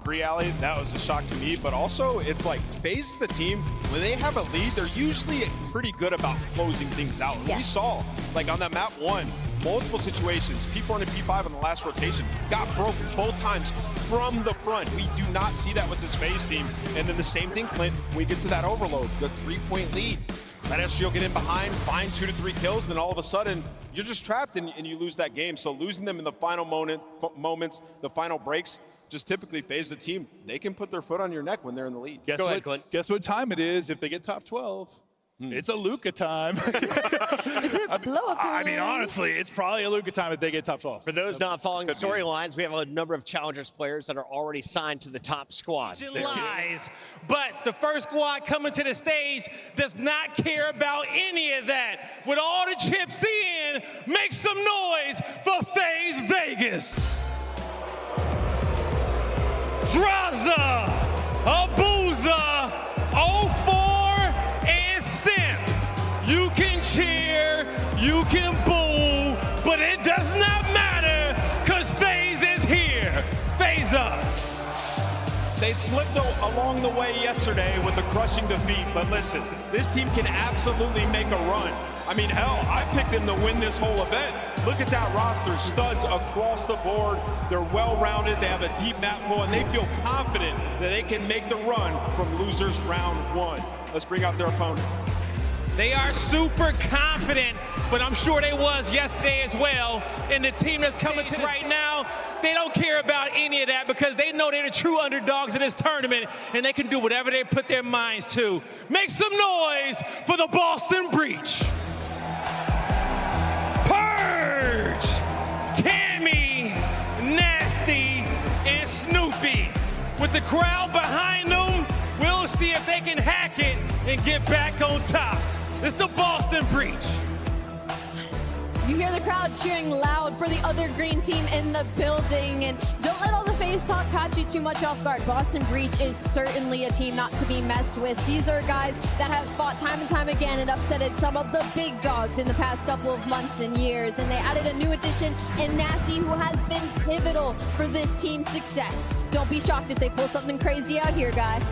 agree, Ali. That was a shock to me, but also it's like FaZe is the team, when they have a lead, they're usually pretty good about closing things out. Yeah. We saw, like on that map 1, multiple situations, P4 and P5 on the last rotation got broken both times from the front. We do not see that with this FaZe team. And then the same thing, Clint, when we get to that overload, the 3-point lead. Let SGO get in behind, find 2 to 3 kills, then all of a sudden, you're just trapped and you lose that game. So losing them in the final moments, the final breaks, just typically FaZe the team. They can put their foot on your neck when they're in the lead. Guess what time it is if they get top 12? It's a Luka time. Is it blow-up I mean, time? honestly, it's probably a Luka time if they get top 12. For those not following the storylines, we have a number of Challengers players that are already signed to the top squads. Lies, but the first squad coming to the stage does not care about any of that. With all the chips in, make some noise for FaZe Vegas. Draza, Abuza, 04, and Simp. You can cheer, you can boo, but it does not matter, because FaZe is here. FaZe up. They slipped along the way yesterday with the crushing defeat, but listen, this team can absolutely make a run. I mean, hell, I picked them to win this whole event. Look at that roster, studs across the board. They're well-rounded, they have a deep map pool, and they feel confident that they can make the run from losers round 1. Let's bring out their opponent. They are super confident, but I'm sure they was yesterday as well. And the team that's coming to right now, they don't care about any of that because they know they're the true underdogs in this tournament and they can do whatever they put their minds to. Make some noise for the Boston Breach. Purge, Cammy, Nasty, and Snoopy. With the crowd behind them, we'll see if they can hack it and get back on top. It's the Boston Breach. You hear the crowd cheering loud for the other green team in the building, and don't let all the FaZe talk catch you too much off guard. Boston Breach is certainly a team not to be messed with. These are guys that have fought time and time again and upsetted some of the big dogs in the past couple of months and years, and they added a new addition in Nasty, who has been pivotal for this team's success. Don't be shocked if they pull something crazy out here, guys.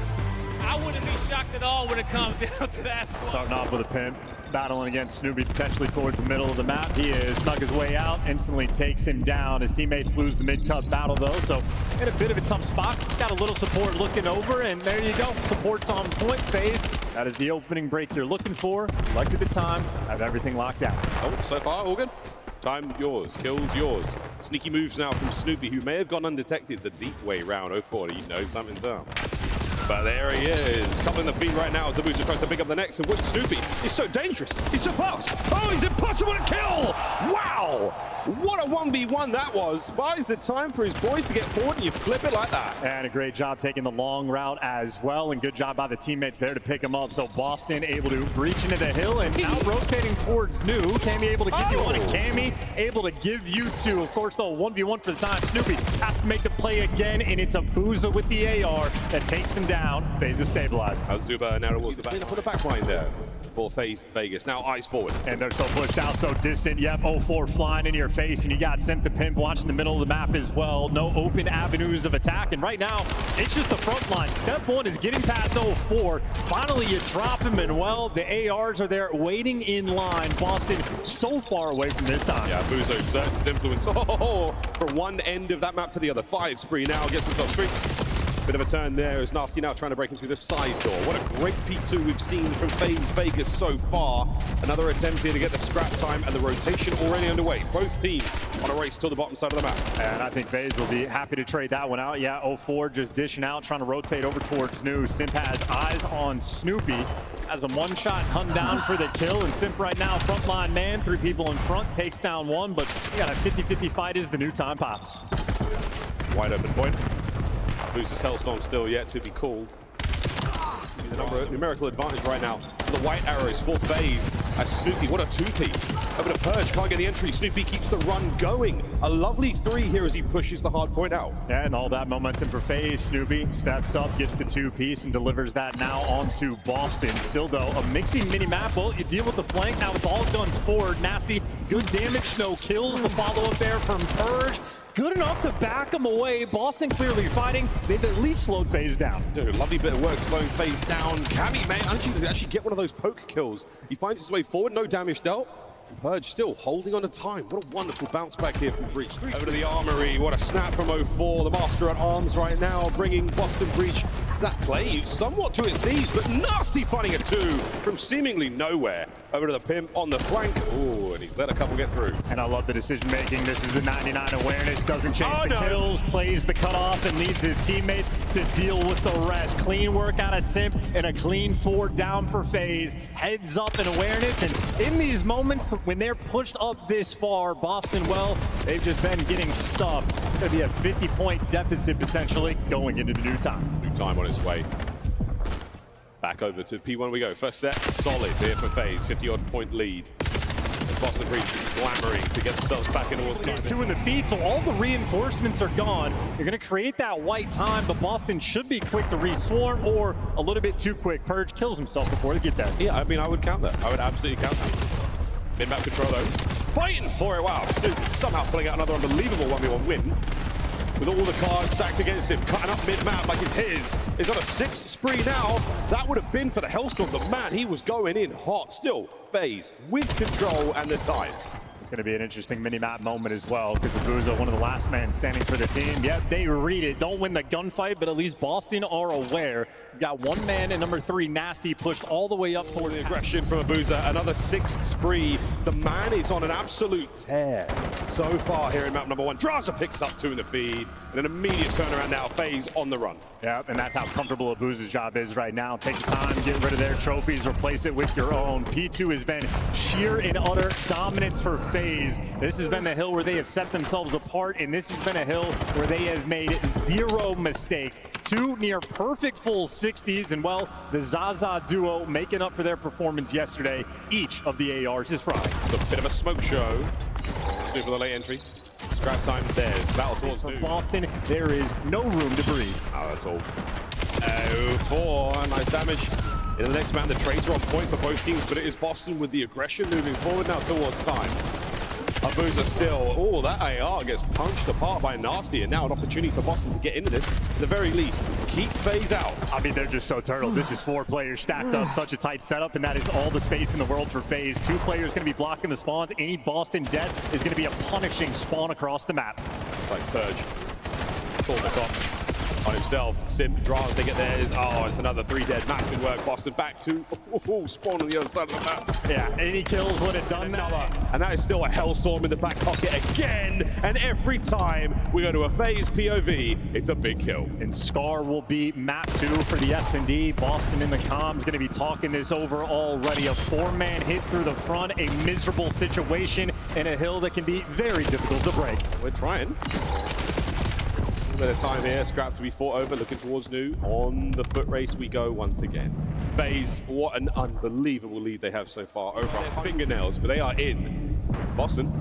I wouldn't be shocked at all when it comes down to that squad. Starting off with a pimp, battling against Snoopy potentially towards the middle of the map. He is snuck his way out, instantly takes him down. His teammates lose the mid-cut battle though, so in a bit of a tough spot. Got a little support looking over, and there you go. Support's on point. FaZe, that is the opening break you're looking for. Selected the time, have everything locked out. Oh, so far, all good. Time yours, kills yours. Sneaky moves now from Snoopy, who may have gone undetected the deep way round 04. You know something's up. But there he is, coupling the feed right now as Abuza tries to pick up the next. And Snoopy is so dangerous, he's so fast. Oh, he's impossible to kill! Wow! What a 1v1 that was. Buys the time for his boys to get forward, and you flip it like that. And a great job taking the long route as well, and good job by the teammates there to pick him up. So Boston able to reach into the hill and now rotating towards New. Cammy able to give you one, and Cammy able to give you two. Of course, though, 1v1 for the time. Snoopy has to make the play again, and it's Abuza with the AR that takes him down. FaZe is stabilized. Azuba now towards the back. Put a back line there for FaZe Vegas. Now eyes forward. And they're so pushed out, so distant. Yep, 04 flying in your face, and you got Simp the Pimp watching the middle of the map as well. No open avenues of attack, and right now, it's just the front line. Step one is getting past 04. Finally, you drop him, and well, the ARs are there waiting in line. Boston so far away from this time. Yeah, Buzo exerts his influence from one end of that map to the other. 5 spree now, gets himself streaks. Bit of a turn there as Nasty now trying to break in through the side door. What a great P2 we've seen from FaZe Vegas so far. Another attempt here to get the scrap time, and the rotation already underway. Both teams on a race to the bottom side of the map. And I think FaZe will be happy to trade that one out. Yeah, 04 just dishing out, trying to rotate over towards New. Simp has eyes on Snoopy. Has a one-shot hunt down for the kill, and Simp right now, frontline man, 3 people in front, takes down 1, but we got a 50-50 fight as the new time pops. Wide open point. Buza's Hellstorm still yet to be called. Numerical advantage right now. the white arrows for FaZe as Snoopy, what a two-piece. Over to Purge, can't get the entry. Snoopy keeps the run going. A lovely 3 here as he pushes the hard point out. Yeah, and all that momentum for FaZe. Snoopy steps up, gets the two-piece, and delivers that now onto Boston. Still, though, a mixing mini-map. Well, you deal with the flank. Now it's all guns forward. Nasty, good damage. No kills. The follow-up there from Purge. Good enough to back him away. Boston clearly fighting. They've at least slowed FaZe down. Dude, lovely bit of work slowing FaZe down. Cammy, man, actually get one of those poke kills. He finds his way forward, no damage dealt. Purge still holding on to time. What a wonderful bounce back here from Breach. Over to the Armory. What a snap from 04. The Master at Arms right now, bringing Boston Breach that play somewhat to its knees, but Nasty finding a 2 from seemingly nowhere. Over to the Pimp on the flank. Oh, and he's let a couple get through. And I love the decision making. This is the 99 awareness. Doesn't chase the kills, plays the cutoff, and leaves his teammates to deal with the rest. Clean work out of Simp and a clean 4 down for FaZe. Heads up in awareness, and in these moments when they're pushed up this far, Boston, well, they've just been getting stuffed. It's going to be a 50-point deficit potentially going into the new time. New time on its way. Back over to P1 we go. First set, solid here for FaZe. 50-odd point lead. And Boston Breach clamoring to get themselves back in towards time. 2 in the feed, so all the reinforcements are gone. You're going to create that white time, but Boston should be quick to re-swarm or a little bit too quick. Purge kills himself before they get there. Yeah, I mean, I would count that. I would absolutely count that. Mid-map control though. Fighting for it. Wow, Snoopy somehow pulling out another unbelievable 1v1 win. With all the cards stacked against him, cutting up mid-map like it's his. He's on a 6 spree now. That would have been for the Hellstorm, but man, he was going in hot. Still, FaZe with control and the time. It's going to be an interesting mini-map moment as well, because Abuza, one of the last men standing for the team. Yep, they read it. Don't win the gunfight, but at least Boston are aware. You've got 1 man and number 3, Nasty, pushed all the way up toward the aggression from Abuza. Another 6 spree. The man is on an absolute tear so far here in map number 1. Draza picks up 2 in the feed, and an immediate turnaround now. FaZe on the run. Yeah, and that's how comfortable Abuza's job is right now. Take the time, get rid of their trophies, replace it with your own. P2 has been sheer and utter dominance for FaZe. This has been the hill where they have set themselves apart, and this has been a hill where they have made 0 mistakes. 2 near perfect full 60s, and well, the Zaza duo making up for their performance yesterday. Each of the ARs is fried. A bit of a smoke show. Snoop for the late entry. Scrap time there's battle towards for Boston. There is no room to breathe. Oh, that's all. 4, nice damage. In the next man, the trades are on point for both teams, but it is Boston with the aggression moving forward now towards time. Abuza still, oh, that AR gets punched apart by Nasty, and now an opportunity for Boston to get into this. At the very least, keep FaZe out. I mean, they're just so turtle. This is 4 players stacked up, such a tight setup, and that is all the space in the world for FaZe. 2 players going to be blocking the spawns. Any Boston death is going to be a punishing spawn across the map. Like Purge. Pull the cops on himself. Simp draws, they get theirs. Oh, it's another 3 dead. Massive work. Boston back to spawn on the other side of the map. Yeah, any kills would have done that. And that is still a Hellstorm in the back pocket again. And every time we go to a FaZe POV, it's a big kill. And Scar will be map 2 for the S&D. Boston in the comms going to be talking this over already. A 4-man hit through the front, a miserable situation, and a hill that can be very difficult to break. We're trying. A bit of time here, scrap to be fought over, looking towards New. On the foot race we go once again. FaZe, what an unbelievable lead they have so far, over their fingernails, but they are in. Boston,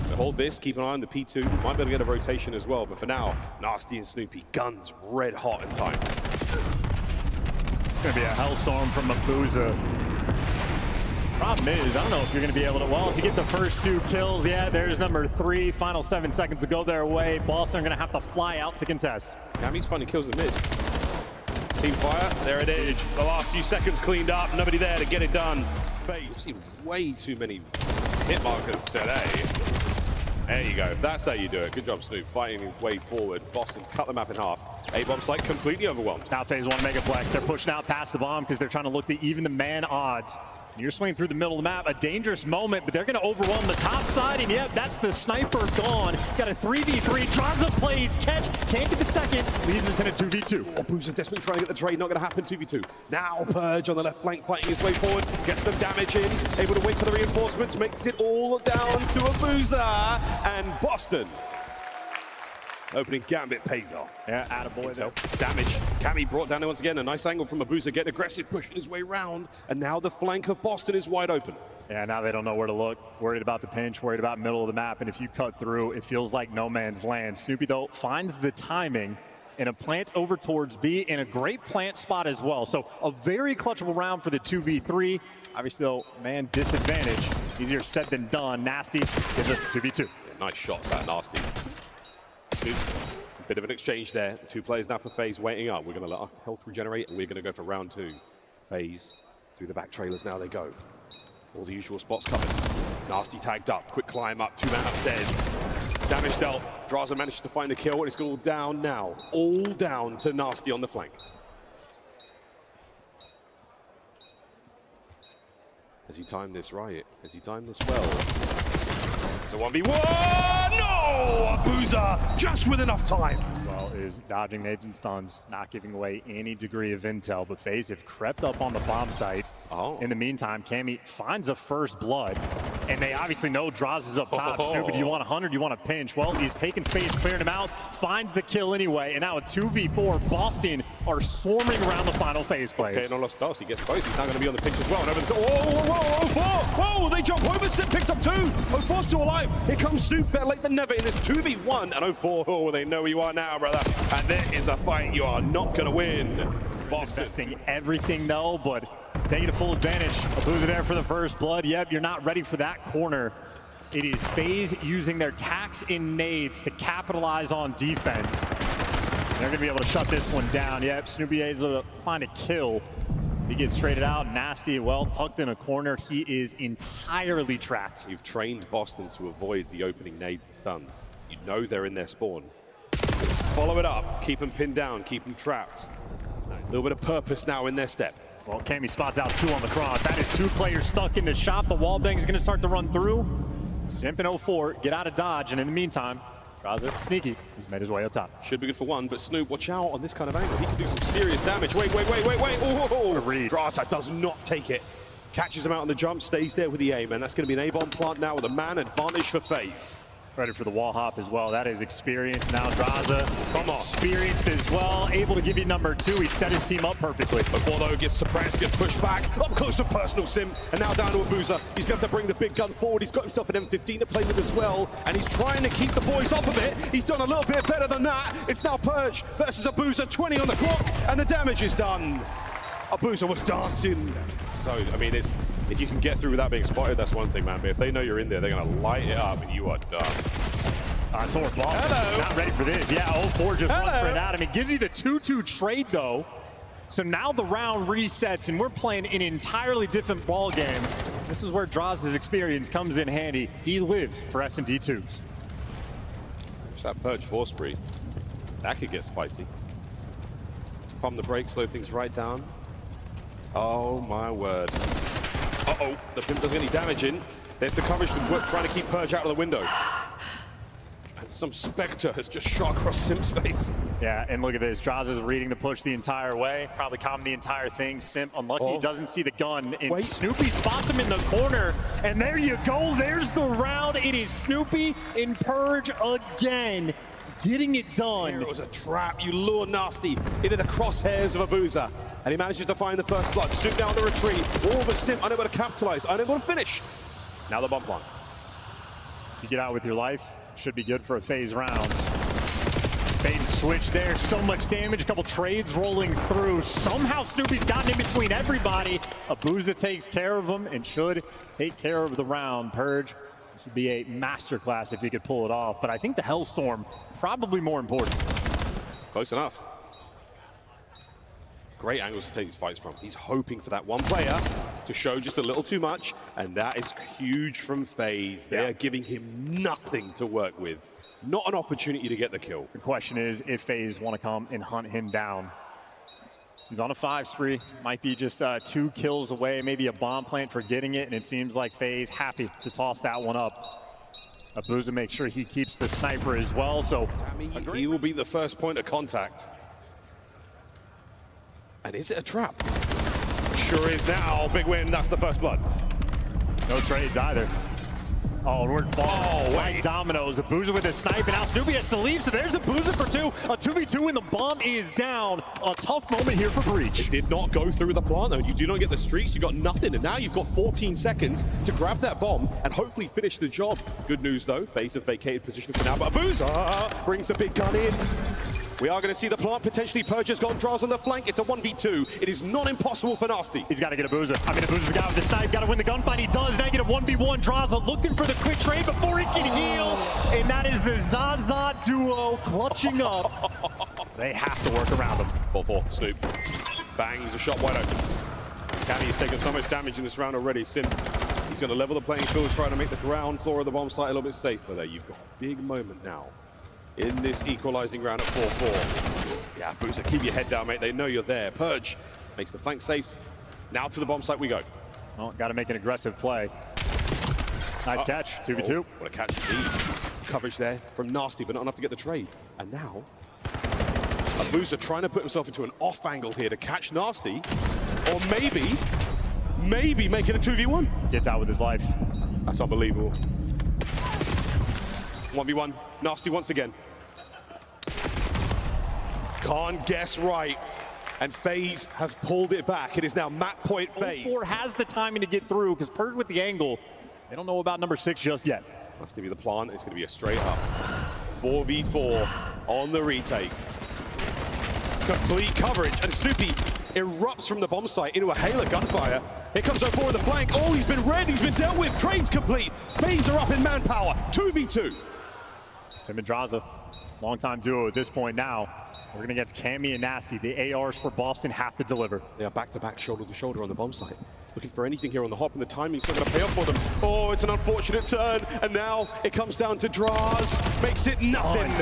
they hold this, keep an eye on the P2, might be able to get a rotation as well, but for now, Nasty and Snoopy, guns red hot in time. It's going to be a Hellstorm from Abuza. Problem is, I don't know if you're going to be able to, well, if you get the first 2 kills, yeah, there's number 3. Final 7 seconds to go their way. Boston are going to have to fly out to contest. Cammy's finding kills in mid. Team fire, there it is. The last few seconds cleaned up, nobody there to get it done. FaZe, seen way too many hit markers today. There you go, that's how you do it. Good job, Snoop, fighting his way forward. Boston cut the map in half. A-bomb site completely overwhelmed. Now FaZe want to make a flex. They're pushing out past the bomb because they're trying to look to even the man odds. And you're swinging through the middle of the map, a dangerous moment, but they're going to overwhelm the top side, and yep, that's the sniper gone. Got a 3v3, Draza plays, catch, can't get the second, leaves us in a 2v2. Oh, Bruce is desperately trying to get the trade, not going to happen, 2v2. Now Purge on the left flank, fighting his way forward, gets some damage in, able to wait for the reinforcements, makes it all down to Abuza, and Boston Opening gambit pays off. Yeah, attaboy there. Damage. Cammy brought down once again. A nice angle from Abuza, getting aggressive, pushing his way round. And now the flank of Boston is wide open. Yeah, now they don't know where to look. Worried about the pinch, worried about middle of the map. And if you cut through, it feels like no man's land. Snoopy, though, finds the timing and a plant over towards B in a great plant spot as well. So a very clutchable round for the 2v3. Obviously, though, man, disadvantage. Easier said than done. Nasty gives us a 2v2. Yeah, nice shots at Nasty. Snoop, bit of an exchange there. Two players now for FaZe waiting up. We're going to let our health regenerate, and we're going to go for round 2. FaZe through the back trailers now they go. All the usual spots coming. Nasty tagged up. Quick climb up. 2-man upstairs. Damage dealt. Draza managed to find the kill, and it's all down now. All down to Nasty on the flank. Has he timed this right? Has he timed this well? It's a 1v1! No! Abuza just with enough time. As well is dodging nades and stuns, not giving away any degree of intel, but FaZe have crept up on the bomb site. In the meantime, Cammy finds a first blood, and they obviously know Draws is up top. Snoopy, do you want 100? Do you want a pinch? Well, he's taking space, clearing him out, finds the kill anyway, and now a 2v4. Boston are swarming around the final FaZe players. Okay, no lost Darcy gets both. He's now going to be on the pitch as well. And over the, whoa, 04! Whoa, they jump over. Simp picks up 2. 04 still alive. Here comes Snoop, better late than never in this 2v1. And 04, oh, they know who you are now, brother. And there is a fight you are not going to win. Boston. Investing everything, though, but taking a full advantage. Abuza there for the first blood. Yep, you're not ready for that corner. It is FaZe using their tax in nades to capitalize on defense. They're going to be able to shut this one down. Yep, Snoopy is able to find a kill. He gets traded out. Nasty, well, tucked in a corner. He is entirely trapped. You've trained Boston to avoid the opening nades and stuns. You know they're in their spawn. Follow it up. Keep them pinned down. Keep them trapped. A little bit of purpose now in their step. Well, Cammy spots out 2 on the cross. That is 2 players stuck in the shop. The wall bang is going to start to run through. Simp and 04 get out of dodge, and in the meantime, Draza, sneaky. He's made his way up top. Should be good for 1, but Snoop, watch out on this kind of angle. He can do some serious damage. Wait. Oh, Draza does not take it. Catches him out on the jump, stays there with the aim, and that's going to be an A-bomb plant now with a man advantage for FaZe. Ready for the wall hop as well. That is experience now. Draza, experienced as well. Able to give you number 2. He set his team up perfectly. Before though, gets suppressed, gets pushed back. Up close and personal, Sim. And now down to Abuza. He's going to have to bring the big gun forward. He's got himself an M15 to play with as well. And he's trying to keep the boys off of it. He's done a little bit better than that. It's now Purge versus Abuza. 20 on the clock. And the damage is done. Abuza was dancing. So, I mean, if you can get through without being spotted, that's one thing, man. But if they know you're in there, they're going to light it up and you are done. So we're Boston. Not ready for this. Yeah, 04 just runs straight at him. It gives you the 2-2 trade, though. So now the round resets, and we're playing an entirely different ball game. This is where Draws' experience comes in handy. He lives for S&D 2s. Watch that Purge 4 spree. That could get spicy. Pump the brakes, slow things right down. Oh my word. Uh-oh, the Pimp doesn't get any damage in. There's the coverage from Wood trying to keep Purge out of the window. And some Spectre has just shot across Simp's face. Yeah, and look at this. Draws is reading the push the entire way. Probably calmed the entire thing. Simp, unlucky, he doesn't see the gun. And Snoopy spots him in the corner. And there you go. There's the round. It is Snoopy in Purge again. Getting it done. Here it was a trap. You lure Nasty into the crosshairs of Abuza. And he manages to find the first blood. Snoop down the retreat. All but Simp unable to capitalize, unable to finish. Now the bump one. You get out with your life. Should be good for a FaZe round. Bait and switch there. So much damage. A couple trades rolling through. Somehow Snoopy's gotten in between everybody. Abuza takes care of him and should take care of the round. Purge. This would be a masterclass if he could pull it off. But I think the Hellstorm probably more important. Close enough. Great angles to take these fights from. He's hoping for that one player to show just a little too much, and that is huge from FaZe. They are giving him nothing to work with. Not an opportunity to get the kill. The question is if FaZe want to come and hunt him down. He's on a 5 spree. Might be just 2 kills away, maybe a bomb plant for getting it, and it seems like FaZe happy to toss that one up. Abuza makes sure he keeps the sniper as well, so he will be the first point of contact. And is it a trap? Sure is now. Big win. That's the first blood. No trades either. Oh, we're like dominoes. Abuza with a snipe, and now Snoopy has to leave, so there's Abuza for two. A 2v2, and the bomb is down. A tough moment here for Breach. It did not go through the plant, though. You do not get the streaks, you got nothing, and now you've got 14 seconds to grab that bomb and hopefully finish the job. Good news, though. FaZe have vacated position for now, but Abuza brings the big gun in. We are going to see the plant potentially. Purge has got draws on the flank. It's a 1v2. It is not impossible for Nasty. He's got to get Abuza. I mean, Abuza's the guy with the snipe. Got to win the gunfight. He does. Now get a 1v1. Draza looking for the quick trade before he can heal. And that is the Zaza duo clutching up. They have to work around him. 4-4. Snoop. Bang. He's a shot wide open. Cammy's taken so much damage in this round already. Simp. He's going to level the playing field, trying to make the ground floor of the bomb site a little bit safer there. You've got a big moment now in this equalizing round at 4-4. Yeah, Boozer, keep your head down, mate. They know you're there. Purge makes the flank safe. Now to the bomb site we go. Well, got to make an aggressive play. Nice catch, 2v2. What a catch indeed. Coverage there from Nasty, but not enough to get the trade. And now, Boozer trying to put himself into an off angle here to catch Nasty. Or maybe make it a 2v1. Gets out with his life. That's unbelievable. 1v1, Nasty once again. Can't guess right. And FaZe have pulled it back. It is now map point FaZe. 4 has the timing to get through because Purge with the angle. They don't know about number 6 just yet. That's going to be the plant. It's going to be a straight up 4v4 on the retake. Complete coverage. And Snoopy erupts from the bomb site into a hail of gunfire. Here comes 04 on the flank. Oh, he's been read. He's been dealt with. Trade's complete. FaZe are up in manpower. 2v2. Simp and Draza, long-time duo at this point now. Working against Cammy and Nasty. The ARs for Boston have to deliver. They are back-to-back, shoulder-to-shoulder on the bomb site. Looking for anything here on the hop, and the timing's not going to pay off for them. Oh, it's an unfortunate turn, and now it comes down to Draz. Makes it nothing.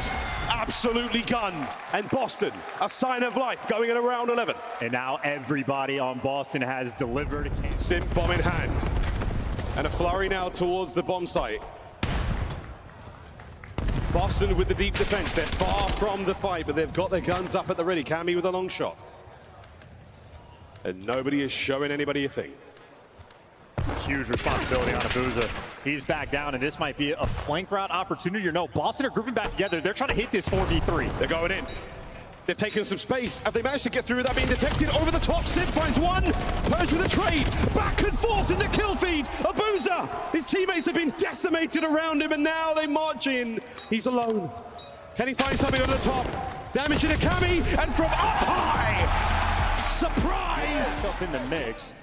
Absolutely gunned. And Boston, a sign of life going in around 11. And now everybody on Boston has delivered. Simp bomb in hand. And a flurry now towards the bomb site. Boston with the deep defense. They're far from the fight, but they've got their guns up at the ready. Cammy with the long shots. And nobody is showing anybody a thing. Huge responsibility on Abuza. He's back down, and this might be a flank route opportunity or no. Boston are grouping back together. They're trying to hit this 4v3. They're going in. They've taken some space. Have they managed to get through without being detected? Over the top, Simp finds one. Purge with a trade. Back and forth in the kill feed. Abuza. His teammates have been decimated around him, and now they march in. He's alone. Can he find something over the top? Damage into Cammy, and from up high. Surprise. Up in the mix.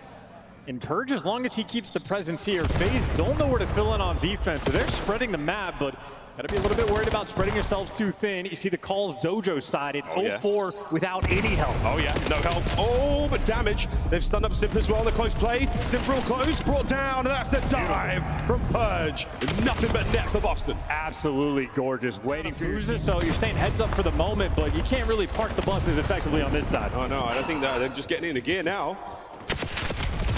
And Purge, as long as he keeps the presence here, FaZe don't know where to fill in on defense, so they're spreading the map, but gotta be a little bit worried about spreading yourselves too thin. You see the calls Dojo side. It's 0-4 without any help. Oh yeah, no help. Oh, but damage. They've stunned up Simp as well. The close play. Simp real close, brought down, and that's the dive from Purge. Nothing but net for Boston. Absolutely gorgeous. Waiting for Uza, so you're staying heads up for the moment, but you can't really park the buses effectively on this side. Oh no, I don't think that. They're just getting into gear now.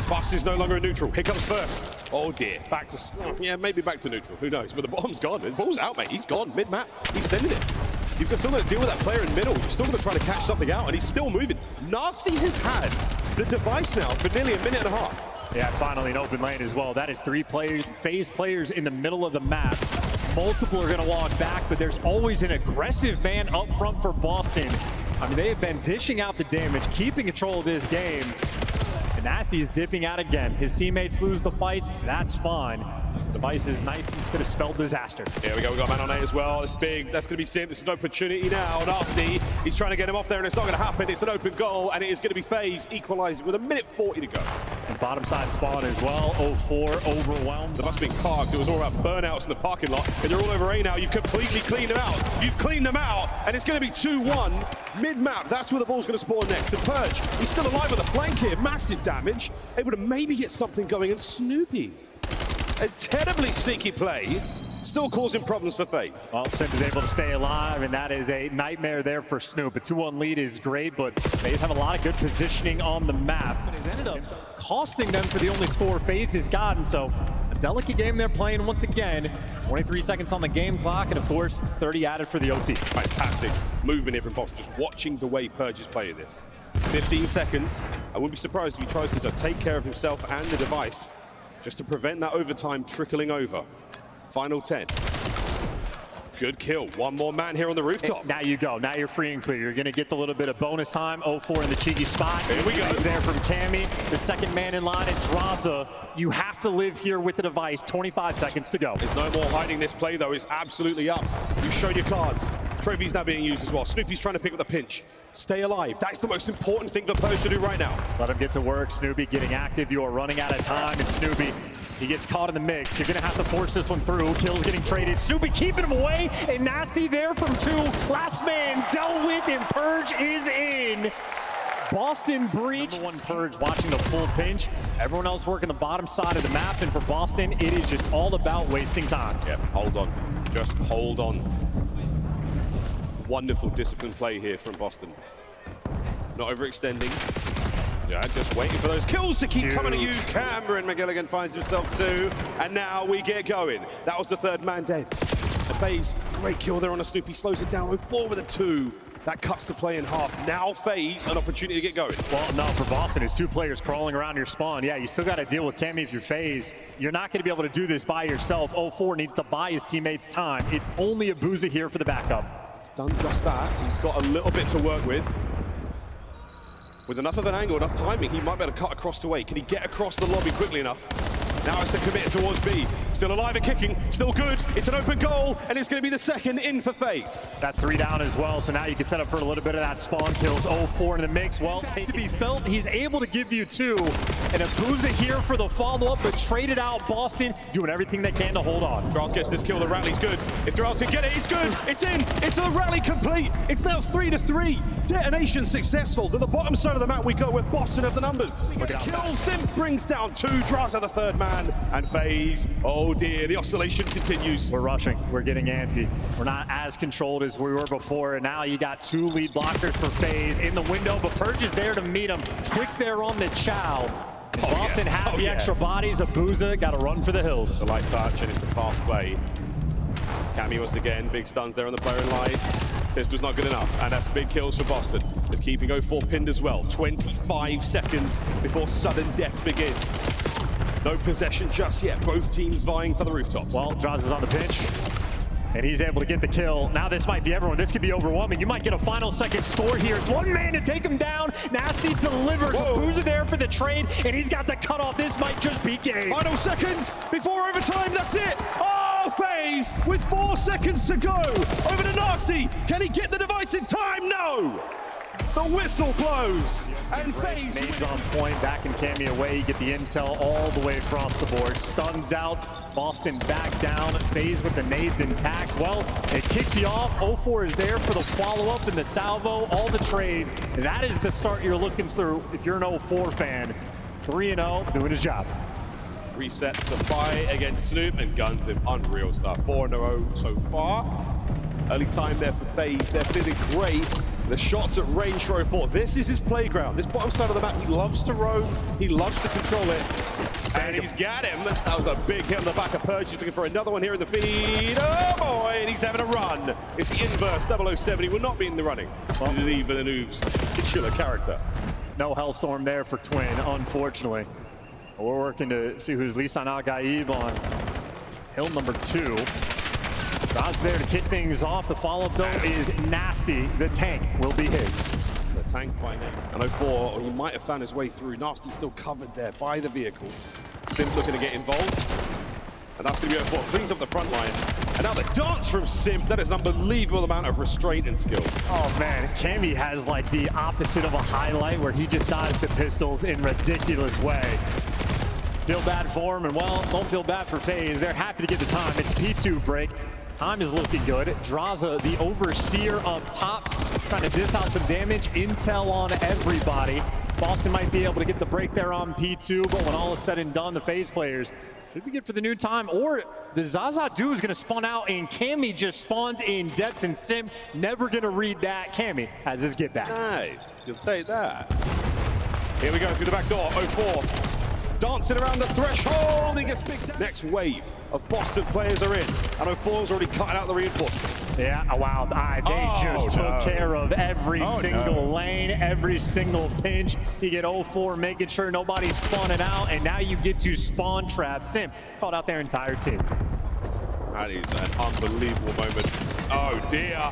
Bus is no longer in neutral. Here comes first. Oh dear. Back to, yeah, maybe back to neutral. Who knows? But the bomb's gone. The ball's out, mate. He's gone. Mid-map. He's sending it. You've still got to deal with that player in the middle. You're still going to try to catch something out, and he's still moving. Nasty has had the device now for nearly a minute and a half. Yeah, finally an open lane as well. That is 3 players, FaZe players in the middle of the map. Multiple are going to walk back, but there's always an aggressive man up front for Boston. I mean, they have been dishing out the damage, keeping control of this game. Nasty is dipping out again. His teammates lose the fight. That's fine. Device is nice. It's going to spell disaster. Here we go. We got a man on A as well. It's big. That's going to be Simp. This is an opportunity now. Nasty. He's trying to get him off there, and it's not going to happen. It's an open goal, and it is going to be FaZe equalizing with 1:40 to go. And bottom side spawn as well. 0-4 overwhelmed. They must have been carved. It was all about burnouts in the parking lot, and they're all over A now. You've completely cleaned them out. You've cleaned them out, and it's going to be 2-1 mid-map. That's where the ball's going to spawn next. And Purge, he's still alive on the flank here. Massive damage. Able to maybe get something going. And Snoopy, a terribly sneaky play, still causing problems for FaZe. Well, Simp is able to stay alive, and that is a nightmare there for Snoop. A 2-1 lead is great, but FaZe have a lot of good positioning on the map. But it's ended up costing them for the only score FaZe has gotten, so a delicate game they're playing once again. 23 seconds on the game clock, and of course, 30 added for the OT. Fantastic movement here from Boston, just watching the way Purge is playing this. 15 seconds. I wouldn't be surprised if he tries to take care of himself and the device just to prevent that overtime trickling over. Final 10. Good kill. One more man here on the rooftop. Now you go. Now you're free and clear. You're going to get the little bit of bonus time. 0-4 in the cheeky spot. Here we go. There from Cammy. The second man in line. And Draza, you have to live here with the device. 25 seconds to go. There's no more hiding this play, though. It's absolutely up. You showed your cards. Trophy's now being used as well. Snoopy's trying to pick up the pinch. Stay alive. That's the most important thing for players to do right now. Let him get to work. Snoopy getting active. You are running out of time. And Snoopy, he gets caught in the mix. You're going to have to force this one through. Kills getting traded. Snoopy keeping him away. And Nasty there from 2. Last man dealt with, and Purge is in. Boston breach. Number 1 Purge watching the full pinch. Everyone else working the bottom side of the map. And for Boston, it is just all about wasting time. Yep, hold on. Just hold on. Wonderful disciplined play here from Boston. Not overextending. Yeah, just waiting for those kills to keep coming at you. Cameron McGilligan finds himself 2. And now we get going. That was the 3rd man dead. The FaZe, great kill there on a Snoopy. Slows it down. 4 with a 2. That cuts the play in half. Now FaZe, an opportunity to get going. Well, no, for Boston, it's 2 players crawling around your spawn. Yeah, you still got to deal with Cammy if you're FaZe. You're not going to be able to do this by yourself. 0-4 needs to buy his teammates time. It's only a Booza here for the backup. He's done just that. He's got a little bit to work with. With enough of an angle, enough timing, he might be able to cut across the way. Can he get across the lobby quickly enough? Now it's to commit towards B. Still alive and kicking, still good. It's an open goal, and it's going to be the second in for FaZe. That's 3 down as well, so now you can set up for a little bit of that spawn kills. 0-4 in the mix. Well, to be felt, he's able to give you 2. And a Booza here for the follow-up, but traded out Boston, doing everything they can to hold on. Draws gets this kill, the rally's good. If Draws can get it, it's good. It's in. It's a rally complete. It's now 3-3. Detonation successful. To the bottom side of the map we go with Boston of the numbers. Kill, Simp brings down 2. Draws are the 3rd man. And FaZe, oh dear, the oscillation continues. We're rushing. We're getting antsy. We're not as controlled as we were before. And now you got 2 lead blockers for FaZe in the window, but Purge is there to meet him. Quick there on the chow. Boston had the extra bodies. A Booza got to run for the hills. The light touch, and it's a fast play. Cammy once again, big stuns there on the player in lights. Pistol's not good enough, and that's big kills for Boston. They're keeping 0-4 pinned as well. 25 seconds before sudden death begins. No possession just yet. Both teams vying for the rooftops. Well, Draws is on the pinch, and he's able to get the kill. Now this might be everyone. This could be overwhelming. You might get a final second score here. It's 1 man to take him down. Nasty delivers. Booza there for the trade, and he's got the cutoff. This might just be game. Final seconds before overtime. That's it. Oh, FaZe with 4 seconds to go. Over to Nasty. Can he get the device in time? No. The whistle blows, and FaZe nades on point, back and Cammy away. You get the intel all the way across the board. Stuns out, Boston back down. FaZe with the nades intact. Well, it kicks you off. 0-4 is there for the follow-up and the salvo, all the trades. That is the start you're looking through if you're an 0-4 fan. 3-0, doing his job. Resets the fight against Snoop, and guns him. Unreal stuff. 4 in a row so far. Early time there for FaZe. They're feeling great. The shots at range for 0-4. This is his playground. This bottom side of the map, he loves to roam. He loves to control it. And he's got him. That was a big hit on the back of Purge. He's looking for another one here in the feed. Oh boy, and he's having a run. It's the inverse 007. He will not be in the running. Leave Villanove's titular character. No Hellstorm there for Twin, unfortunately. We're working to see who's Lisan Al-Gaib on hill number 2. Rod's there to kick things off. The follow-up, though, is Nasty. The tank will be his. The tank by name. And 0-4, he might have found his way through. Nasty still covered there by the vehicle. Simp looking to get involved. And that's going to be 0-4. Cleans up the front line. And now the dance from Simp. That is an unbelievable amount of restraint and skill. Oh, man. Cammy has, like, the opposite of a highlight where he just dodges the pistols in ridiculous way. Feel bad for him, and, well, don't feel bad for FaZe. They're happy to get the time. It's P2 break. Time is looking good. Draza, the overseer up top, trying to dish out some damage. Intel on everybody. Boston might be able to get the break there on P2, but when all is said and done, the FaZe players should be good for the new time. Or the Zaza duo is going to spawn out, and Cammy just spawned in depths, and Simp never going to read that. Cammy has his get back. Nice. You'll take that. Here we go through the back door. 0-4. Dancing around the threshold, he gets big down. Next wave of Boston players are in, and 0-4's already cutting out the reinforcements. Yeah, wow, they just took care of every single lane, every single pinch. You get 0-4 making sure nobody's spawning out, and now you get to spawn trap. Simp called out their entire team. That is an unbelievable moment. Oh dear.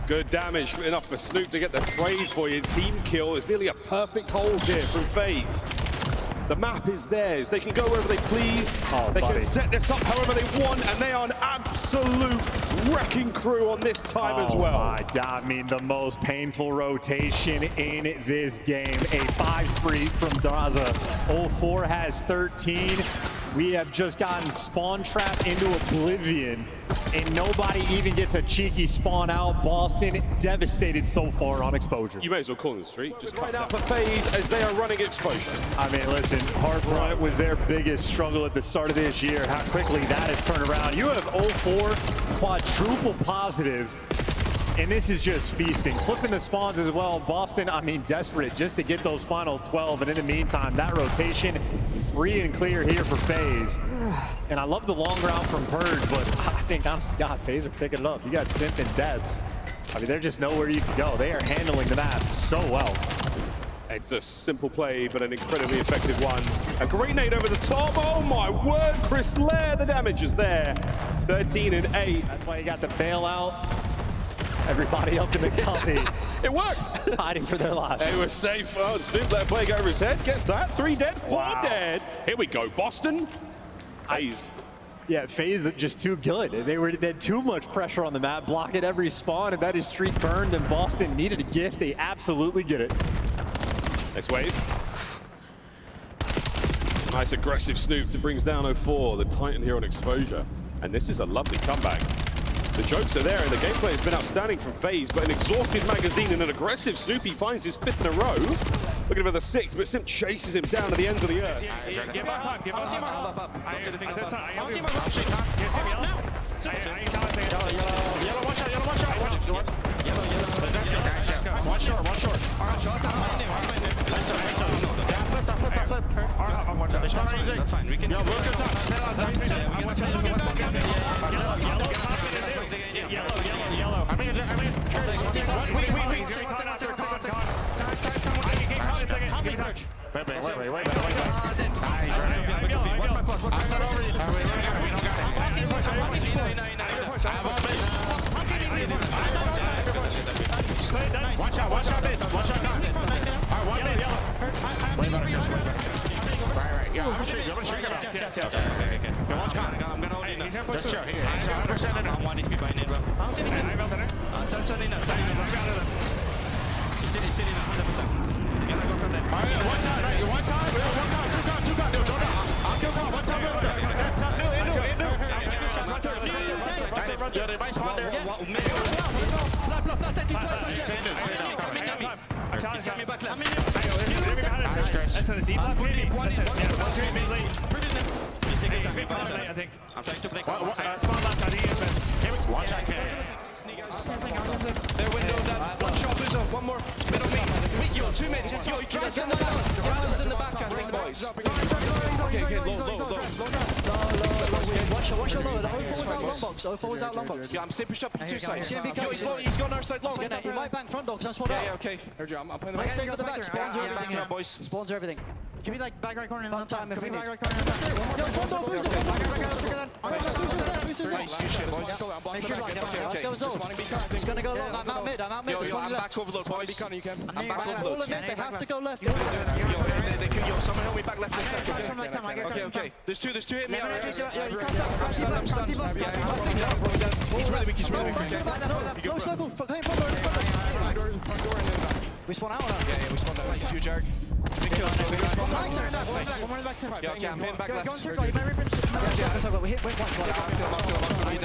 Good damage, enough for Snoop to get the trade for you. Team kill is nearly a perfect hold here from FaZe. The map is theirs. They can go wherever they please. They can set this up however they want, and they are an absolute wrecking crew on this time as well. Oh my God, I mean, the most painful rotation in this game. A 5 spree from Daza. 04 has 13. We have just gotten spawn trapped into oblivion, and nobody even gets a cheeky spawn out. Boston devastated so far on exposure. You may as well call them street. Just right out for FaZe as they are running exposure. I mean, listen, Hardpoint was their biggest struggle at the start of this year. How quickly that has turned around. You have 04 quadruple positive, and this is just feasting. Flipping the spawns as well. Boston, I mean, desperate just to get those final 12. And in the meantime, that rotation free and clear here for FaZe. And I love the long route from Purge, but I think, honest to God, FaZe are picking it up. You got Simp and Debs. I mean, there's just nowhere you can go. They are handling the map so well. It's a simple play, but an incredibly effective one. A great nade over the top. Oh my word, Chris Lair, the damage is there. 13 and 8. That's why you got the bailout. Everybody up in the company. It worked. Hiding for their lives. They were safe. Oh, Snoop let play go over his head. Gets that. 3 dead, 4 dead. Here we go, Boston. FaZe. Yeah, FaZe is just too good. They had too much pressure on the map, blocking every spawn, and that is streak burned, and Boston needed a gift. They absolutely get it. Next wave. Nice aggressive Snoop to brings down 04, the Titan here on exposure. And this is a lovely comeback. The jokes are there, and the gameplay has been outstanding from FaZe, but an exhausted Magazine and an aggressive Snoopy finds his 5th in a row. Looking for the 6th, but Simp chases him down to the ends of the earth. That's fine. We can. Yellow. I mean, watch out, Right. Yeah, I'm gonna shoot you. I'm gonna hold you now. Just chill. Here. I'm 1 HP by need, bro. I'm trying to play. Watch out, their window down. One shot, loser. One more. Middle me. Yo, 2 mid. Yo, Drag's in the back. Drag's in the back, I think, boys. Okay, low. Watch out, low. The 04 was out long box. 04 was out long box. Yeah, I'm staying pushed up on 2 sides. Yo, he's gone our side long. He might bank front though, because I'm spawned out. Yeah, okay. I'm playing the Might stay for the back. Spawns are everything, boys. Spawns are everything. Can we like back right corner in the time if we need. back right corner in the Nice, good shit, boys. Let's go zone. He's gonna go long. I'm out mid. Yo, I'm back over load, boys. I'm back over All load. of mid, they have to go left. Yo, someone help me back left for a second. Okay. There's two hit me. I'm stunned. He's really weak. Low circle. We spawn out or not? Yeah, we spawned out. Nice, huge arc. Big kill. Nice. I'm hitting back left. Go in circle. You might rip circle. We hit one.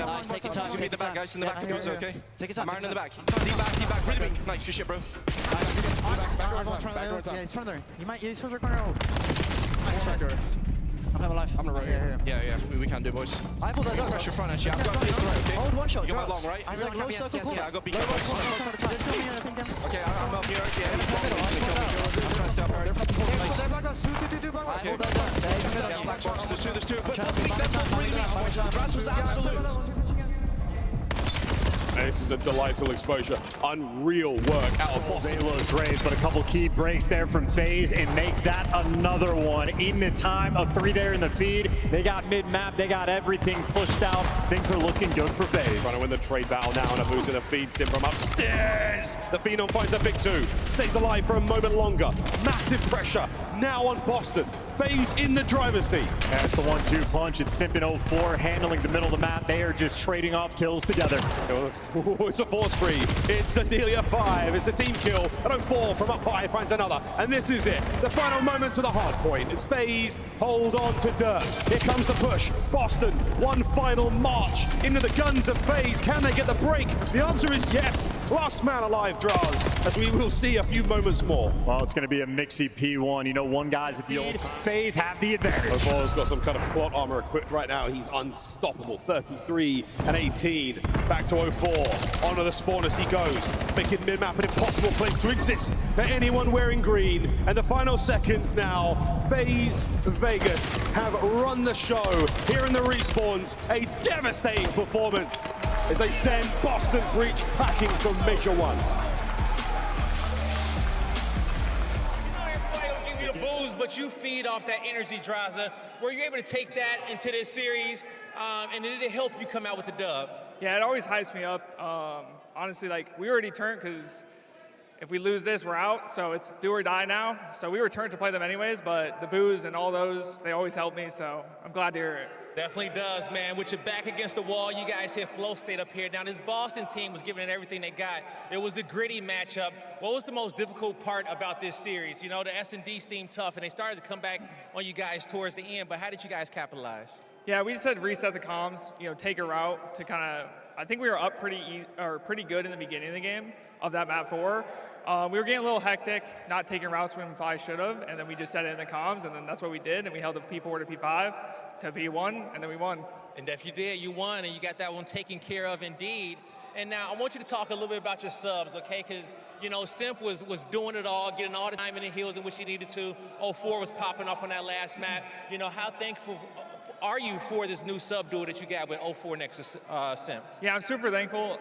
Nice, take your time. You meet the back, guys. In the back, it was okay. Take your time. I'm in the back. Deep back. Really big. Nice, good shit, bro. Yeah, he's front there. You might use first corner. I'm alive. I'm right here. Yeah, we can do, boys. I pulled that door. Pressure front, actually. I've got face to right, okay? Hold one shot. You got my long, right? I'm like low circle. Yeah, I got beacon, boys. Okay, I'm up here. Yeah, I'm trying to stay up here. I hold that door. Yeah, black box. There's two. But Drats was absolute. This is a delightful exposure. Unreal work out of Boston. Velo's raised, but a couple key breaks there from FaZe and make that another one. In the time of 3 there in the feed, they got mid-map, they got everything pushed out. Things are looking good for FaZe. Trying to win the trade battle now, and a boost in the feed. Simp from upstairs. The Phenom finds a big 2. Stays alive for a moment longer. Massive pressure now on Boston. FaZe in the driver's seat. That's the 1-2 punch. It's Simp and 04 handling the middle of the map. They are just trading off kills together. Oh, it's a 4 spree. It's Adelia 5. It's a team kill. And 04 from up high finds another. And this is it. The final moments of the Hardpoint. It's FaZe hold on to dirt. Here comes the push. Boston, one final march into the guns of FaZe. Can they get the break? The answer is yes. Last man alive draws, as we will see a few moments more. Well, it's going to be a mixy P1. You know, one guy's at the old FaZe have the advantage. 04's got some kind of quad armor equipped right now. He's unstoppable. 33 and 18. Back to 04. Onto the spawn as he goes. Making mid-map an impossible place to exist for anyone wearing green. And the final seconds now. FaZe Vegas have run the show here in the respawns. A devastating performance as they send Boston Breach packing from Major 1. But you feed off that energy, Draza. Were you able to take that into this series, and did it help you come out with the dub? Yeah, it always hypes me up. Honestly, like, we already turned because if we lose this, we're out. So it's do or die now. So we were turned to play them anyways, but the boos and all those, they always help me. So I'm glad to hear it. Definitely does, man. With your back against the wall, you guys hit flow state up here. Now, this Boston team was giving it everything they got. It was the gritty matchup. What was the most difficult part about this series? You know, the S&D seemed tough, and they started to come back on you guys towards the end, but how did you guys capitalize? Yeah, we just had to reset the comms, you know, take a route to kind of, I think we were up pretty good in the beginning of the game of that map 4. We were getting a little hectic, not taking routes when we probably should have, and then we just set it in the comms, and then that's what we did, and we held the P4 to P5 to P1, and then we won. And if you did, you won, and you got that one taken care of indeed. And now I want you to talk a little bit about your subs, okay? Because, you know, Simp was doing it all, getting all the time in the heels in which he needed to. 04 was popping off on that last map. You know, how thankful are you for this new sub duo that you got with 04 next to Simp? Yeah, I'm super thankful.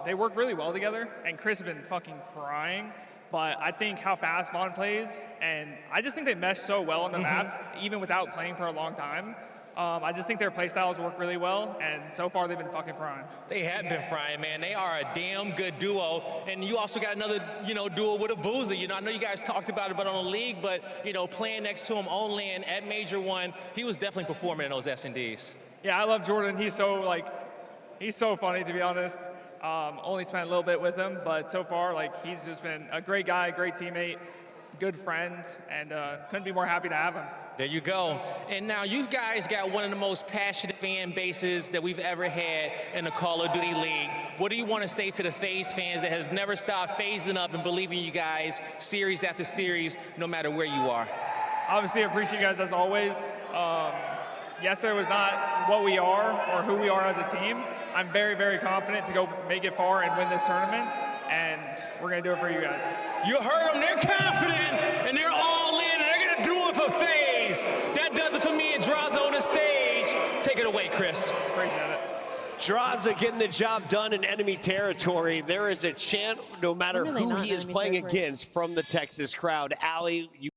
They work really well together, and Chris has been fucking frying. But I think how fast Vaughn plays, and I just think they mesh so well on the map, even without playing for a long time. I just think their play styles work really well, and so far they've been fucking frying. They have been frying, man. They are a damn good duo, and you also got another, you know, duo with a Boozer. You know, I know you guys talked about it, but on the league, but you know, playing next to him on land at Major 1, he was definitely performing in those S&Ds. Yeah, I love Jordan. He's so funny, to be honest. Only spent a little bit with him, but so far, like, he's just been a great guy, great teammate, good friend, and couldn't be more happy to have him. There you go. And now you guys got one of the most passionate fan bases that we've ever had in the Call of Duty League. What do you want to say to the FaZe fans that have never stopped phasing up and believing you guys series after series, no matter where you are? Obviously, I appreciate you guys as always. Yesterday was not what we are or who we are as a team. I'm very, very confident to go make it far and win this tournament, and we're going to do it for you guys. You heard them. They're confident, and they're all in, and they're going to do it for FaZe. That does it for me and Draza on the stage. Take it away, Chris. Appreciate it. Draza getting the job done in enemy territory. There is a chant, no matter who he is playing against, from the Texas crowd. Allie, you